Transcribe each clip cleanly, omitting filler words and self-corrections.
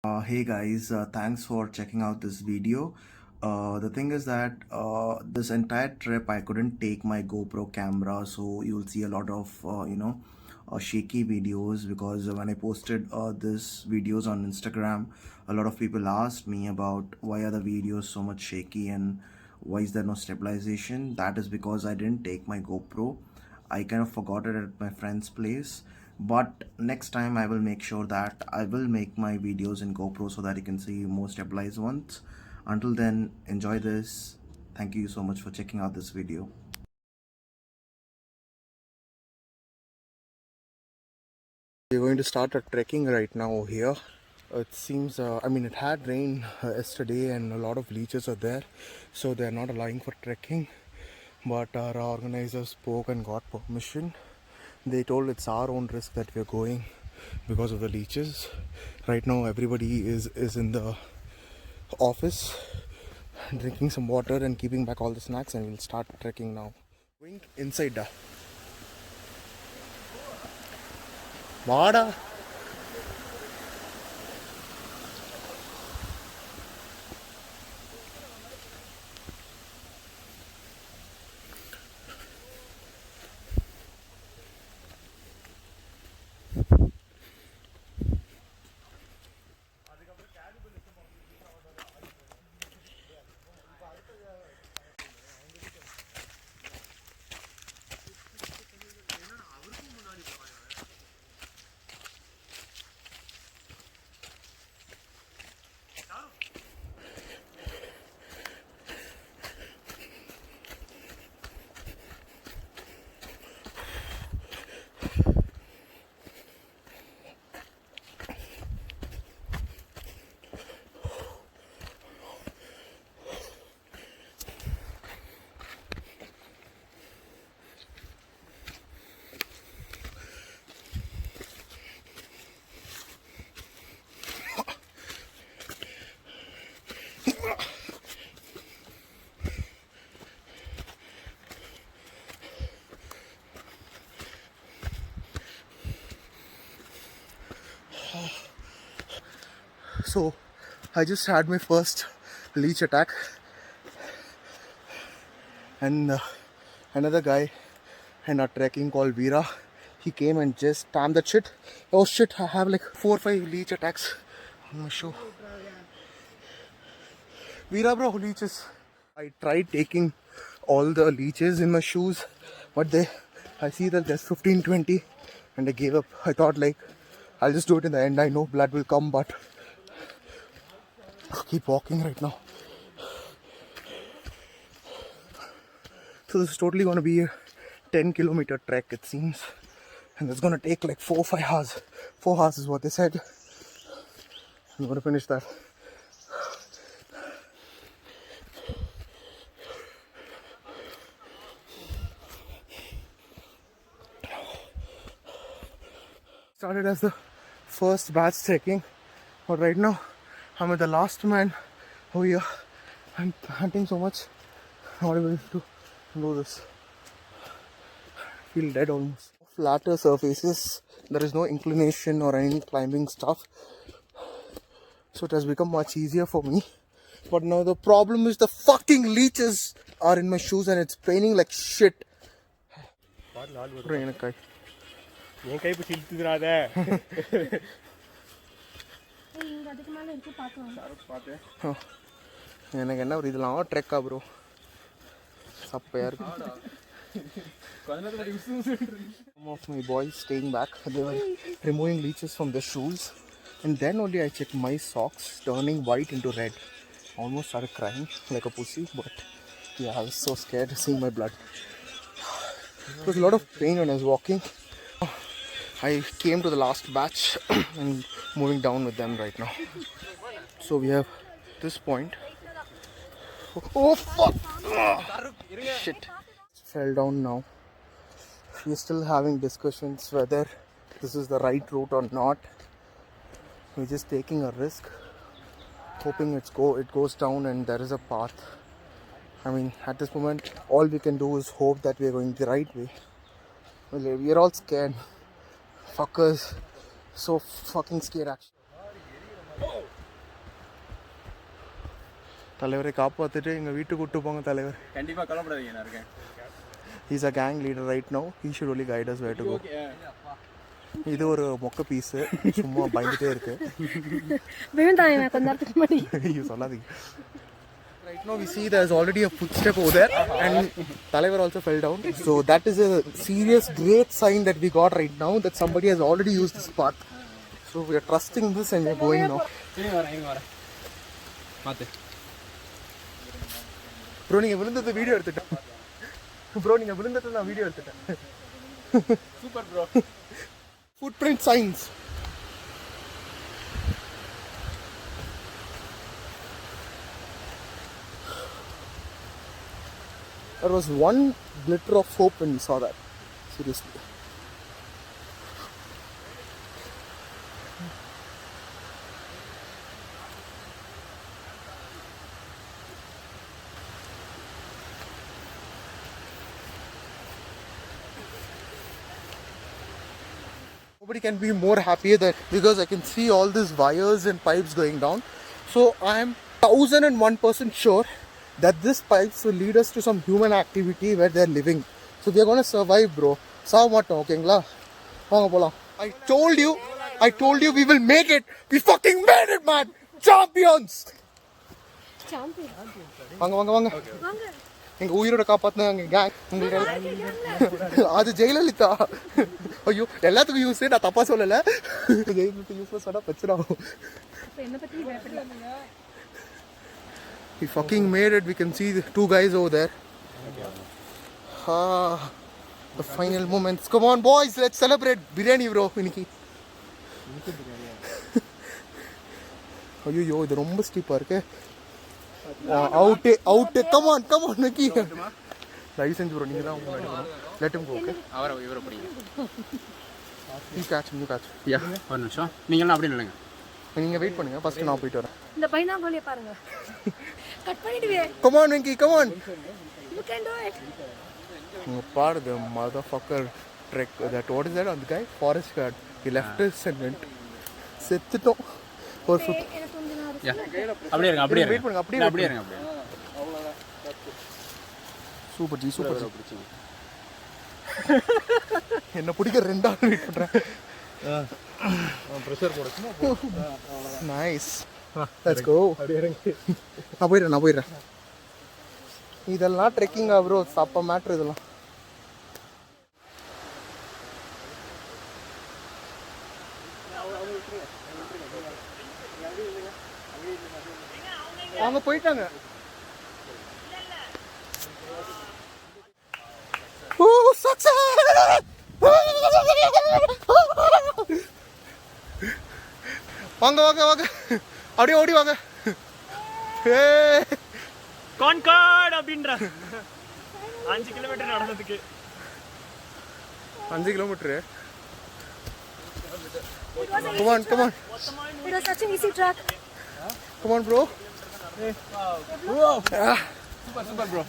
Hey guys, thanks for checking out this video. The thing is that this entire trip I couldn't take my GoPro camera, so you'll see a lot of shaky videos because when I posted this videos on Instagram, a lot of people asked me about why are the videos so much shaky and why is there no stabilization. That is because I didn't take my GoPro. I kind of forgot it at my friend's place, but next time I will make sure that I will make my videos in GoPro so that you can see more stabilized ones. Until then, enjoy this. Thank you so much for checking out this video. We're going to start a trekking right now here. It seems, it had rain yesterday and a lot of leeches are there, so they're not allowing for trekking. But our organizers spoke and got permission. They told it's our own risk that we're going because of the leeches. Right now, everybody is in the office drinking some water and keeping back all the snacks, and we'll start trekking now. Going inside the Vada. So I just had my first leech attack, and another guy in a trekking called Veera, he came and just stamped that shit. Oh shit, I have like 4 or 5 leech attacks on my shoe. Veera bro, leeches. I tried taking all the leeches in my shoes, but I see that there's 15, 20, and I gave up. I thought like, I'll just do it in the end. I know blood will come, but I'll keep walking right now. So this is totally going to be a 10-kilometer trek, it seems. And it's going to take like 4 or 5 hours. 4 hours is what they said. I'm going to finish that. Started as the first batch trekking, but right now I'm with the last man over here. I'm hunting so much, not able to do this. Feel dead almost. Flatter surfaces, there is no inclination or any climbing stuff, so it has become much easier for me. But now the problem is the fucking leeches are in my shoes and it's paining like shit. எனக்கு என்ன ஒரு இதெல்லாம் ட்ரெக்கா bro சப்பையா இருக்கு. Some of my boys staying back, they were removing leeches from their shoes, and then only I checked my socks turning white into red. Almost started crying like a pussy, but yeah, I was so scared seeing my blood. There was a lot of pain when I was walking. I came to the last batch and moving down with them right now. So we have this point. Oh fuck! Shit. Fell down now. We're still having discussions whether this is the right route or not. We're just taking a risk, hoping it goes down and there is a path. I mean, at this moment, all we can do is hope that we're going the right way. Well, we're all scared. Fuckers. So fucking scared actually. தலைவரை காப்பாற்றிட்டு எங்கள் வீட்டுக்கு கூட்டு போங்க தலைவர். கண்டிப்பாக கவலைப்படாதீங்க, நான் இருக்கேன். He's a gang leader right now. He should only guide us where to go. இது ஒரு மொக்க பீஸு, சும்மா பயந்துட்டே இருக்கு. ஐயோ சொல்லாதீங்க. Right now we see there's already a footstep over there and தலைவர் also fell down. So that is a serious great sign that we got right now that somebody has already used this path. So we are trusting this and we are going now. Bro நீங்கள் விழுந்தது video எடுத்துட்டேன். Bro நீங்கள் விழுந்தது நான் video எடுத்துட்டேன். Super bro. Footprint signs. There was one glitter of hope when we saw that. Seriously. Nobody can be more happier than because I can see all these wires and pipes going down. So I am 1001% sure that this pipes will lead us to some human activity where they are living. So we are going to survive, bro. Sav matom, okayla? Vaanga polam. I told you we will make it. We fucking made it, man. Champions. வாங்க எங்க உயிரோட காப்பாத்தினாங்க gang. அது ஜெயலலிதா. ஐயோ எல்லாத்துக்கும் use, நான் தப்பா சொல்லல. Jayalalithaa use சொன்னா பிரச்சனை ஆகும். We fucking made it. We can see the two guys over there. The final moments. Come on boys, let's celebrate. Biryani bro இன்னைக்கு. ஐயோ இது ரொம்ப ஸ்டீப்பா இருக்கு. Out come on Nakki. Licence bro நீங்க தான் முன்னாடி வரணும். லெட் ஹிம் கோ. ஓகே அவரை இவரை பிடிங்க. யூ கேட்ச் யா ஒரு நிமிஷம் நீங்க எல்லாம் அப்படியே நில்லுங்க. நீங்க வெயிட் பண்ணுங்க, ஃபர்ஸ்ட் நான் போயிட்டு வரேன். இந்த பையனா கோலிய பாருங்க. கட் பண்ணிடுவே. Come on Venky come on. You can do it. Part the motherfucker trek that what is that on the guy forest guard he left us and went செத்துட்டோம் ஒரு சுத்து. யா அப்படியே இருங்க வெயிட் பண்ணுங்க அப்படியே இருங்க. அவ்வளவுதான் சூப்பர் ஜி பிடிச்சிங்க. என்ன பிடிக்க 2 ஆள் வெயிட் பண்றேன். பிரஷர் போடுறேன். Nice let's go. அப்படியே இருங்க. நான் போயிடுறேன். இதெல்லாம் ட்ரெக்கிங்கா ப்ரோ? சப்ப மேட்ரு இதெல்லாம். அவங்க போயிட்டாங்க. ஓ சக்சஸ். வாங்க அப்படியே ஓடி வாங்க. கான்கார்ட் அப்படின்ற 5 கிலோமீட்டர் நடந்ததுக்கு 5 kilometre. Come on. It was such an easy track. Come on bro. Super bro.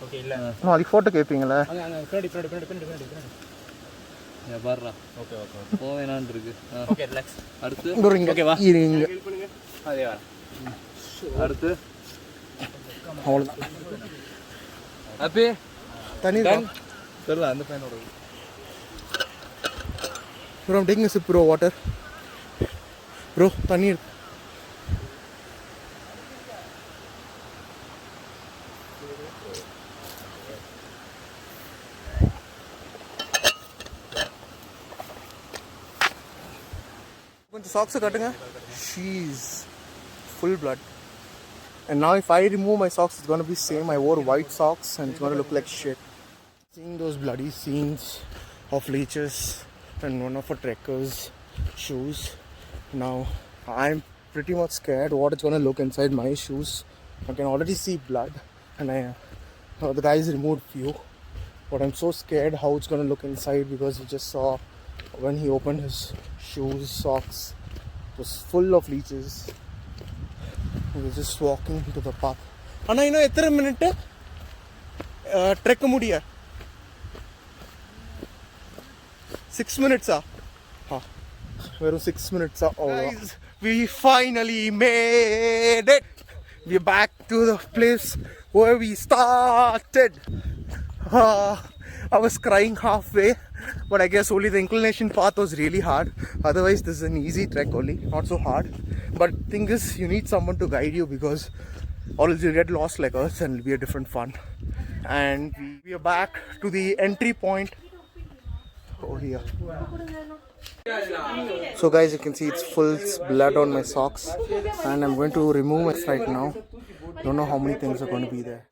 Okay இல்ல நாளைக்கு போட்டோ கேப்பீங்களா? அங்க பின்னாடி யா பாருடா. ஓகே போவேனான் இருக்கு. Okay relax. அடுத்து ஓகே வா இருங்க. அதே வர. அடுத்து அவ்வளவுதான். ஹாப்பி தண்ணி தெரியல அந்த பையனோட. bro I'm taking a sip bro water bro தண்ணி இருக்கு. கொஞ்சம் சாக்ஸ் கட்டுங்க. she's full blood. And now if I remove my socks it's going to be same. I wore white socks and it's going to look like shit. Seeing those bloody scenes of leeches and one of our trekkers' shoes. Now I'm pretty much scared what it's going to look inside my shoes. I can already see blood and the guys removed few. But I'm so scared how it's going to look inside because you just saw when he opened his shoes, socks, it was full of leeches. He was just walking to the path. Anna, you know, எத்தனை minute trek முடிய? 6 minutes. We're 6 minutes up. Guys, we finally made it. We're back to the place where we started. I was crying halfway, but I guess only the inclination path was really hard. Otherwise, this is an easy trek only, not so hard. But thing is, you need someone to guide you because or else you get lost like us and it'll be a different fun. And we are back to the entry point over here. So guys, you can see it's full blood on my socks and I'm going to remove it right now. Don't know how many things are going to be there.